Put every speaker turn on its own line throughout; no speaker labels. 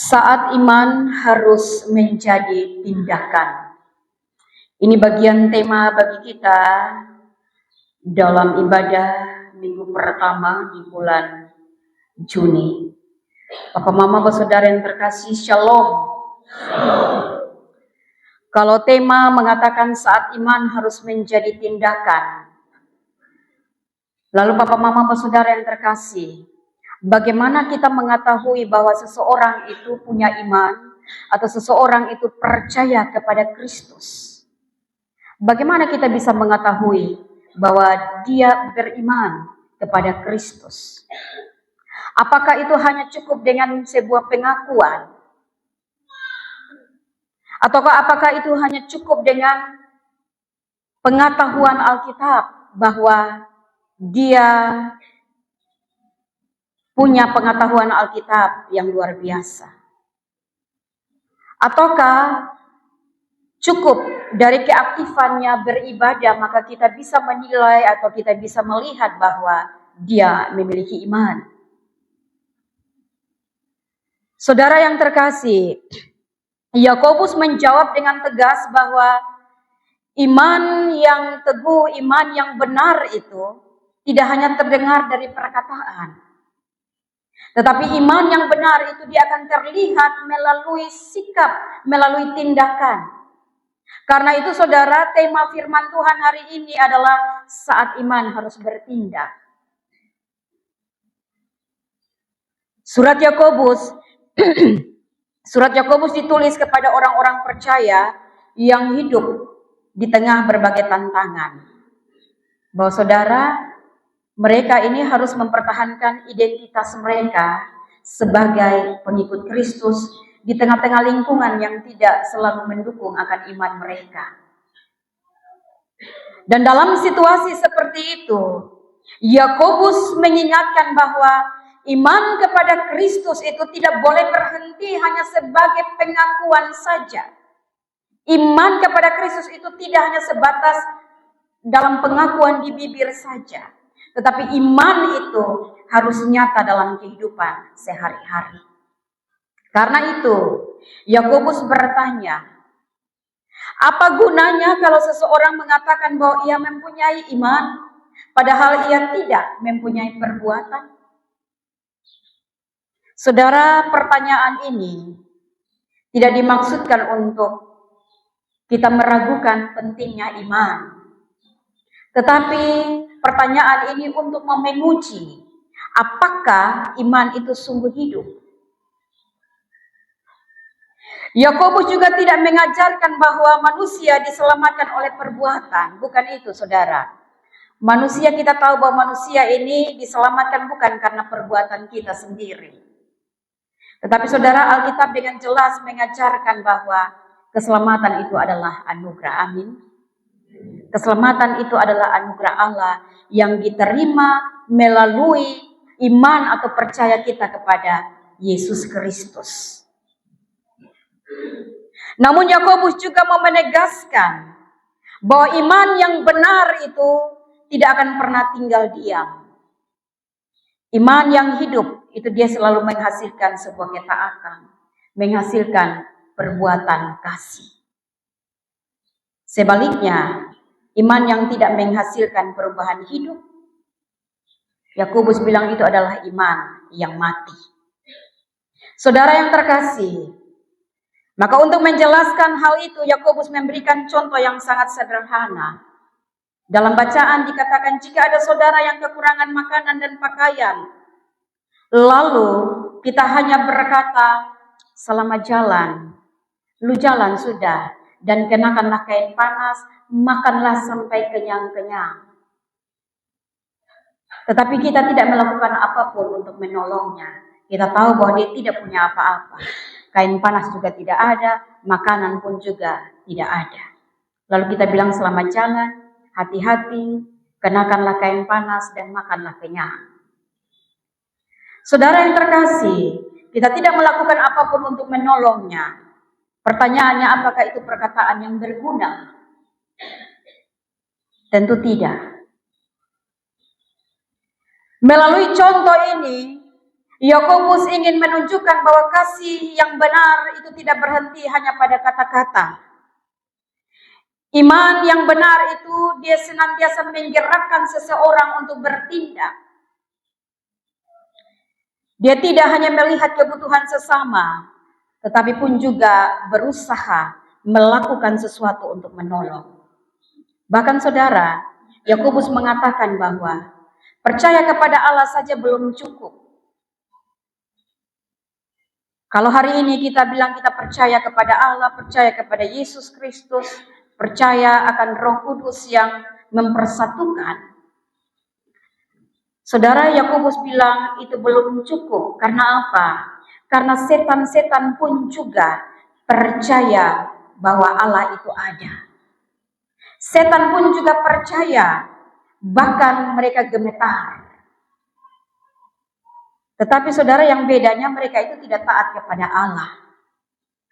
Saat iman harus menjadi tindakan. Ini bagian tema bagi kita dalam ibadah minggu pertama di bulan Juni. Bapak Mama, Saudara yang terkasih, Shalom. Kalau tema mengatakan saat iman harus menjadi tindakan, lalu Bapak Mama, Saudara yang terkasih, bagaimana kita mengetahui bahwa seseorang itu punya iman atau seseorang itu percaya kepada Kristus? Bagaimana kita bisa mengetahui bahwa dia beriman kepada Kristus? Apakah itu hanya cukup dengan sebuah pengakuan? Ataukah apakah itu hanya cukup dengan pengetahuan Alkitab bahwa dia punya pengetahuan Alkitab yang luar biasa? Ataukah cukup dari keaktifannya beribadah maka kita bisa menilai atau kita bisa melihat bahwa dia memiliki iman? Saudara yang terkasih, Yakobus menjawab dengan tegas bahwa iman yang teguh, iman yang benar itu tidak hanya terdengar dari perkataan, tetapi iman yang benar itu dia akan terlihat melalui sikap, melalui tindakan. Karena itu saudara, tema firman Tuhan hari ini adalah saat iman harus bertindak. Surat Yakobus ditulis kepada orang-orang percaya yang hidup di tengah berbagai tantangan. Bahwa saudara, mereka ini harus mempertahankan identitas mereka sebagai pengikut Kristus di tengah-tengah lingkungan yang tidak selalu mendukung akan iman mereka. Dan dalam situasi seperti itu, Yakobus mengingatkan bahwa iman kepada Kristus itu tidak boleh berhenti hanya sebagai pengakuan saja. Iman kepada Kristus itu tidak hanya sebatas dalam pengakuan di bibir saja, tetapi iman itu harus nyata dalam kehidupan sehari-hari. Karena itu, Yakobus bertanya, apa gunanya kalau seseorang mengatakan bahwa ia mempunyai iman, padahal ia tidak mempunyai perbuatan? Saudara, pertanyaan ini tidak dimaksudkan untuk kita meragukan pentingnya iman. Tetapi pertanyaan ini untuk menguji apakah iman itu sungguh hidup. Yakobus juga tidak mengajarkan bahwa manusia diselamatkan oleh perbuatan. Bukan itu, saudara. Manusia, kita tahu bahwa manusia ini diselamatkan bukan karena perbuatan kita sendiri. Tetapi saudara, Alkitab dengan jelas mengajarkan bahwa keselamatan itu adalah anugerah. Amin. Keselamatan itu adalah anugerah Allah yang diterima melalui iman atau percaya kita kepada Yesus Kristus. Namun Yakobus juga mau menegaskan bahwa iman yang benar itu tidak akan pernah tinggal diam. Iman yang hidup itu dia selalu menghasilkan sebuah ketaatan, menghasilkan perbuatan kasih. Sebaliknya, iman yang tidak menghasilkan perubahan hidup, Yakobus bilang itu adalah iman yang mati. Saudara yang terkasih, maka untuk menjelaskan hal itu, Yakobus memberikan contoh yang sangat sederhana. Dalam bacaan dikatakan, jika ada saudara yang kekurangan makanan dan pakaian, lalu kita hanya berkata, selamat jalan, lu jalan sudah, dan kenakanlah kain panas, makanlah sampai kenyang-kenyang. Tetapi kita tidak melakukan apapun untuk menolongnya. Kita tahu bahwa dia tidak punya apa-apa. Kain panas juga tidak ada, makanan pun juga tidak ada. Lalu kita bilang selamat jalan, hati-hati, kenakanlah kain panas dan makanlah kenyang. Saudara yang terkasih, kita tidak melakukan apapun untuk menolongnya. Pertanyaannya, apakah itu perkataan yang berguna? Tentu tidak. Melalui contoh ini, Yakobus ingin menunjukkan bahwa kasih yang benar itu tidak berhenti hanya pada kata-kata. Iman yang benar itu dia senantiasa menggerakkan seseorang untuk bertindak. Dia tidak hanya melihat kebutuhan sesama, tetapi pun juga berusaha melakukan sesuatu untuk menolong. Bahkan saudara, Yakobus mengatakan bahwa percaya kepada Allah saja belum cukup. Kalau hari ini kita bilang kita percaya kepada Allah, percaya kepada Yesus Kristus, percaya akan Roh Kudus yang mempersatukan. Saudara, Yakobus bilang itu belum cukup. Karena apa? Karena setan-setan pun juga percaya bahwa Allah itu ada. Setan pun juga percaya, bahkan mereka gemetar. Tetapi saudara, yang bedanya mereka itu tidak taat kepada Allah.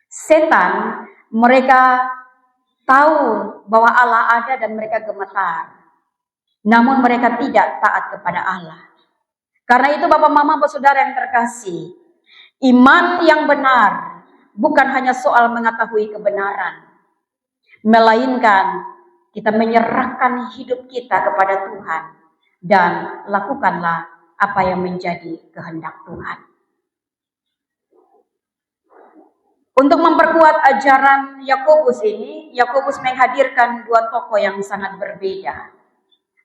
Setan, mereka tahu bahwa Allah ada dan mereka gemetar. Namun mereka tidak taat kepada Allah. Karena itu Bapak Mama Saudara yang terkasih, iman yang benar bukan hanya soal mengetahui kebenaran, melainkan kita menyerahkan hidup kita kepada Tuhan dan lakukanlah apa yang menjadi kehendak Tuhan. Untuk memperkuat ajaran Yakobus ini, Yakobus menghadirkan dua tokoh yang sangat berbeda.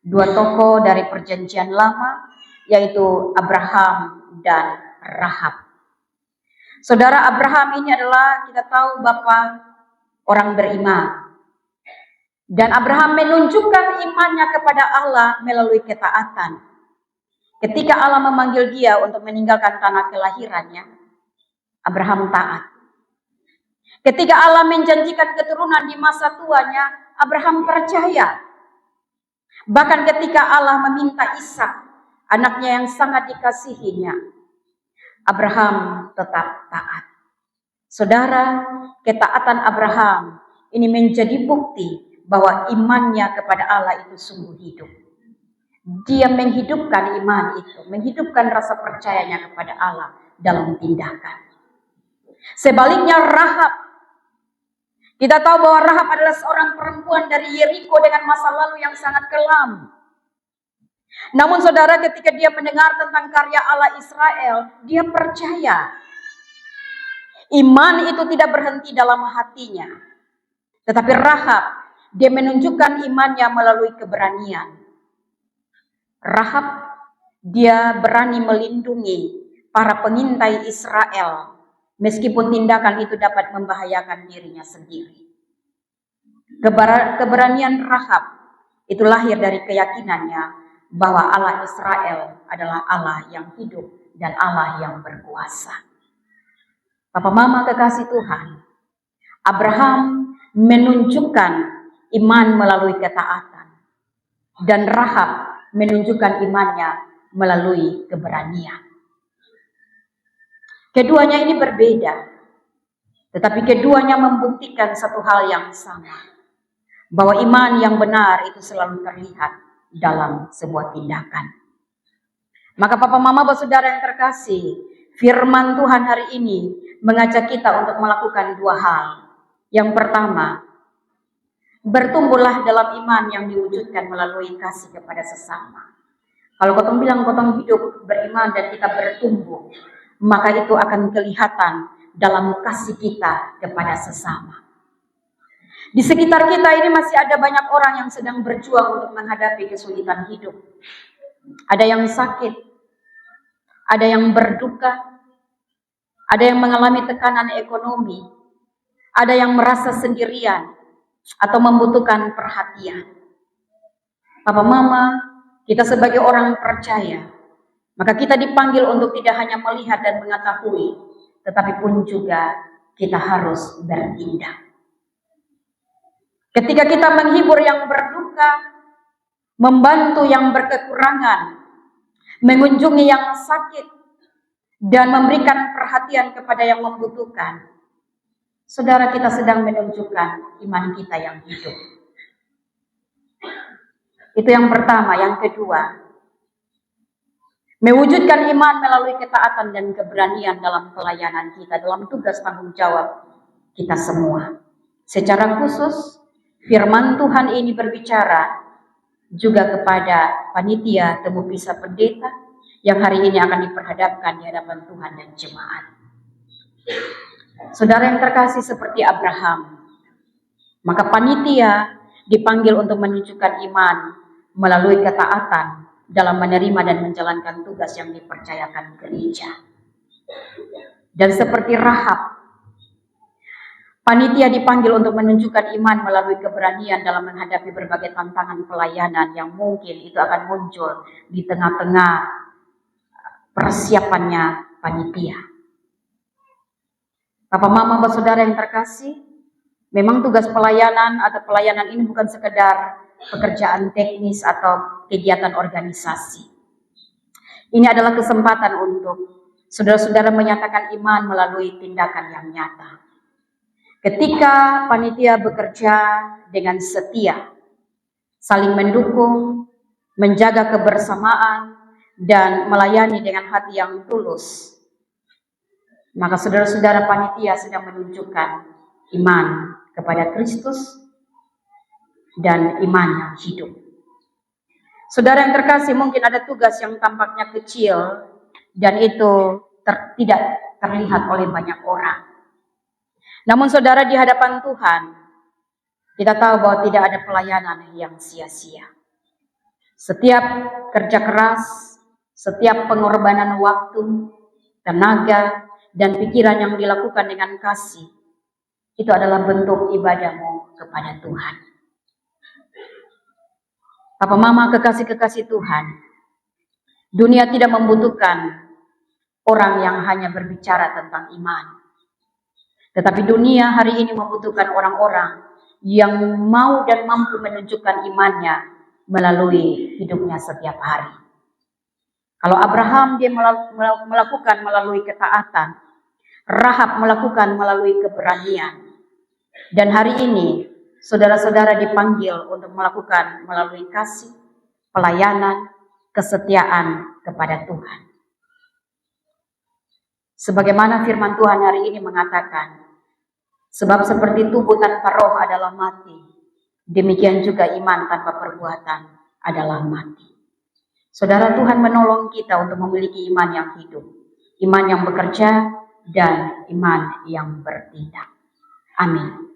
Dua tokoh dari Perjanjian Lama, yaitu Abraham dan Rahab. Saudara, Abraham ini adalah, kita tahu, bapak orang beriman. Dan Abraham menunjukkan imannya kepada Allah melalui ketaatan. Ketika Allah memanggil dia untuk meninggalkan tanah kelahirannya, Abraham taat. Ketika Allah menjanjikan keturunan di masa tuanya, Abraham percaya. Bahkan ketika Allah meminta Ishak, anaknya yang sangat dikasihinya, Abraham tetap taat. Saudara, ketaatan Abraham ini menjadi bukti bahwa imannya kepada Allah itu sungguh hidup. Dia menghidupkan iman itu, menghidupkan rasa percayanya kepada Allah dalam tindakan. Sebaliknya Rahab, kita tahu bahwa Rahab adalah seorang perempuan dari Yeriko dengan masa lalu yang sangat kelam. Namun saudara, ketika dia mendengar tentang karya Allah Israel, dia percaya. Iman itu tidak berhenti dalam hatinya. Tetapi Rahab, dia menunjukkan imannya melalui keberanian. Rahab, dia berani melindungi para pengintai Israel, meskipun tindakan itu dapat membahayakan dirinya sendiri. Keberanian Rahab itu lahir dari keyakinannya bahwa Allah Israel adalah Allah yang hidup dan Allah yang berkuasa. Bapak Mama kekasih Tuhan, Abraham menunjukkan iman melalui ketaatan, dan Rahab menunjukkan imannya melalui keberanian. Keduanya ini berbeda, tetapi keduanya membuktikan satu hal yang sama, bahwa iman yang benar itu selalu terlihat dalam sebuah tindakan. Maka Papa Mama Saudara yang terkasih, firman Tuhan hari ini mengajak kita untuk melakukan dua hal. Yang pertama, bertumbuhlah dalam iman yang diwujudkan melalui kasih kepada sesama. Kalau kotong bilang kotong hidup beriman dan kita bertumbuh, maka itu akan kelihatan dalam kasih kita kepada sesama. Di sekitar kita ini masih ada banyak orang yang sedang berjuang untuk menghadapi kesulitan hidup. Ada yang sakit, ada yang berduka, ada yang mengalami tekanan ekonomi, ada yang merasa sendirian atau membutuhkan perhatian. Papa Mama, kita sebagai orang percaya, maka kita dipanggil untuk tidak hanya melihat dan mengetahui, tetapi pun juga kita harus bertindak. Ketika kita menghibur yang berduka, membantu yang berkekurangan, mengunjungi yang sakit, dan memberikan perhatian kepada yang membutuhkan, saudara, kita sedang menunjukkan iman kita yang hidup. Itu yang pertama. Yang kedua, Mewujudkan iman melalui ketaatan dan keberanian dalam pelayanan kita, dalam tugas tanggung jawab kita semua. Secara khusus, firman Tuhan ini berbicara juga kepada panitia Temu Pisah Pendeta yang hari ini akan diperhadapkan di hadapan Tuhan dan jemaat. Saudara yang terkasih, seperti Abraham, maka panitia dipanggil untuk menunjukkan iman melalui ketaatan dalam menerima dan menjalankan tugas yang dipercayakan gereja. Dan seperti Rahab, panitia dipanggil untuk menunjukkan iman melalui keberanian dalam menghadapi berbagai tantangan pelayanan yang mungkin itu akan muncul di tengah-tengah persiapannya panitia. Bapak, Mama, Saudara yang terkasih, memang tugas pelayanan atau pelayanan ini bukan sekedar pekerjaan teknis atau kegiatan organisasi. Ini adalah kesempatan untuk saudara-saudara menyatakan iman melalui tindakan yang nyata. Ketika panitia bekerja dengan setia, saling mendukung, menjaga kebersamaan, dan melayani dengan hati yang tulus, maka saudara-saudara panitia sedang menunjukkan iman kepada Kristus dan iman yang hidup. Saudara yang terkasih, mungkin ada tugas yang tampaknya kecil dan itu tidak terlihat oleh banyak orang. Namun saudara, di hadapan Tuhan, kita tahu bahwa tidak ada pelayanan yang sia-sia. Setiap kerja keras, setiap pengorbanan waktu, tenaga, dan pikiran yang dilakukan dengan kasih, itu adalah bentuk ibadahmu kepada Tuhan. Papa, Mama, kekasih-kekasih Tuhan, dunia tidak membutuhkan orang yang hanya berbicara tentang iman. Tetapi dunia hari ini membutuhkan orang-orang yang mau dan mampu menunjukkan imannya melalui hidupnya setiap hari. Kalau Abraham dia melakukan melalui ketaatan, Rahab melakukan melalui keberanian. Dan hari ini saudara-saudara dipanggil untuk melakukan melalui kasih, pelayanan, kesetiaan kepada Tuhan. Sebagaimana firman Tuhan hari ini mengatakan, sebab seperti tubuh tanpa roh adalah mati, demikian juga iman tanpa perbuatan adalah mati. Saudara, Tuhan menolong kita untuk memiliki iman yang hidup, iman yang bekerja, dan iman yang bertindak. Amin.